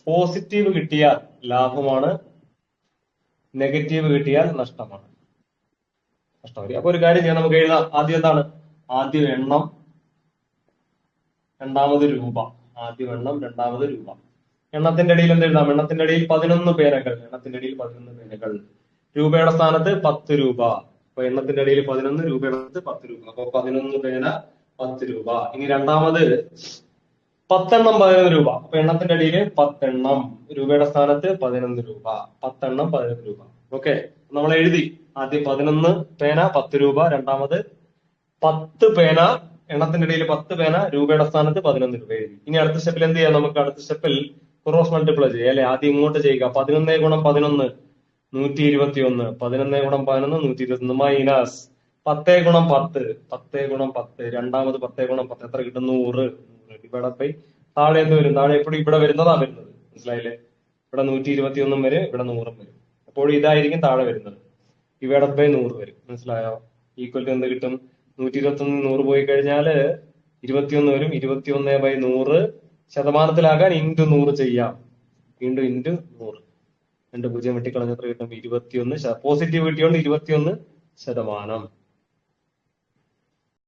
Positive കിട്ടിയാൽ ലാഭമാണ്, negative കിട്ടിയാൽ നഷ്ടമാണ്. നഷ്ടം. അപ്പൊ ഒരു കാര്യം ചെയ്യാം, നമുക്ക് എഴുതാം. ആദ്യം എന്താണ്? ആദ്യം എണ്ണം, രണ്ടാമത് രൂപ. ആദ്യം എണ്ണം, രണ്ടാമത് രൂപ. എണ്ണത്തിന്റെ അടിയിൽ എന്ത് എഴുതാം? എണ്ണത്തിന്റെ അടിയിൽ 11 പേനകൾ. എണ്ണത്തിന്റെ അടിയിൽ 11 പേനകൾ. രൂപയുടെ സ്ഥാനത്ത് 10 രൂപ. അപ്പൊ എണ്ണത്തിന്റെ അടിയിൽ 11, രൂപയുടെ സ്ഥാനത്ത് 10 രൂപ. അപ്പൊ 11 പേന 10 രൂപ. ഇനി രണ്ടാമത് 10 എണ്ണം 11 രൂപ. അപ്പൊ എണ്ണത്തിന്റെ അടിയിൽ 10 എണ്ണം, രൂപയുടെ സ്ഥാനത്ത് 11 രൂപ. 10 എണ്ണം 11 രൂപ. ഓക്കെ, നമ്മൾ എഴുതി. ആദ്യം 11 പേന 10 രൂപ. രണ്ടാമത് 10 പേന, എണ്ണത്തിന്റെ ഇടയിൽ 10 പേന, രൂപയുടെ സ്ഥാനത്ത് 11 രൂപ എഴുതി. ഇനി അടുത്ത സ്റ്റെപ്പിൽ എന്ത് ചെയ്യാം? നമുക്ക് അടുത്ത സ്റ്റെപ്പിൽ ക്രോസ് മൾട്ടിപ്ലൈ ചെയ്യാം അല്ലെ? ആദ്യം ഇങ്ങോട്ട് ചെയ്യുക. 11 ഗുണം 11 121. 11 ഗുണം 11 121 മൈനസ് 10 ഗുണം 10 10 ഗുണം 10. രണ്ടാമത് 10 ഗുണം 10 എത്ര കിട്ടും? 100. ഡിവൈഡ് ബൈ താഴെ എന്ത് വരും? താഴെ എപ്പോഴും ഇവിടെ വരുന്നതാ വരുന്നത്. മനസ്സിലായില്ലേ? ഇവിടെ 121 വരും, ഇവിടെ 100 വരും. അപ്പോൾ ഇതായിരിക്കും താഴെ വരുന്നത്. ഡിവൈഡ് ബൈ 100 വരും. മനസ്സിലായോ? ഈക്വൽ ടു എന്ത് കിട്ടും? 121 100 പോയി കഴിഞ്ഞാല് 21 വരും. 21/100 ശതമാനത്തിലാകാൻ ഇൻറ്റു 100 ചെയ്യാം. വീണ്ടും ഇൻറ്റു 100. 2 0 വെട്ടിക്കളഞ്ഞ എത്ര കിട്ടും? 21. പോസിറ്റീവ് കിട്ടിയോണ്ട് 21%.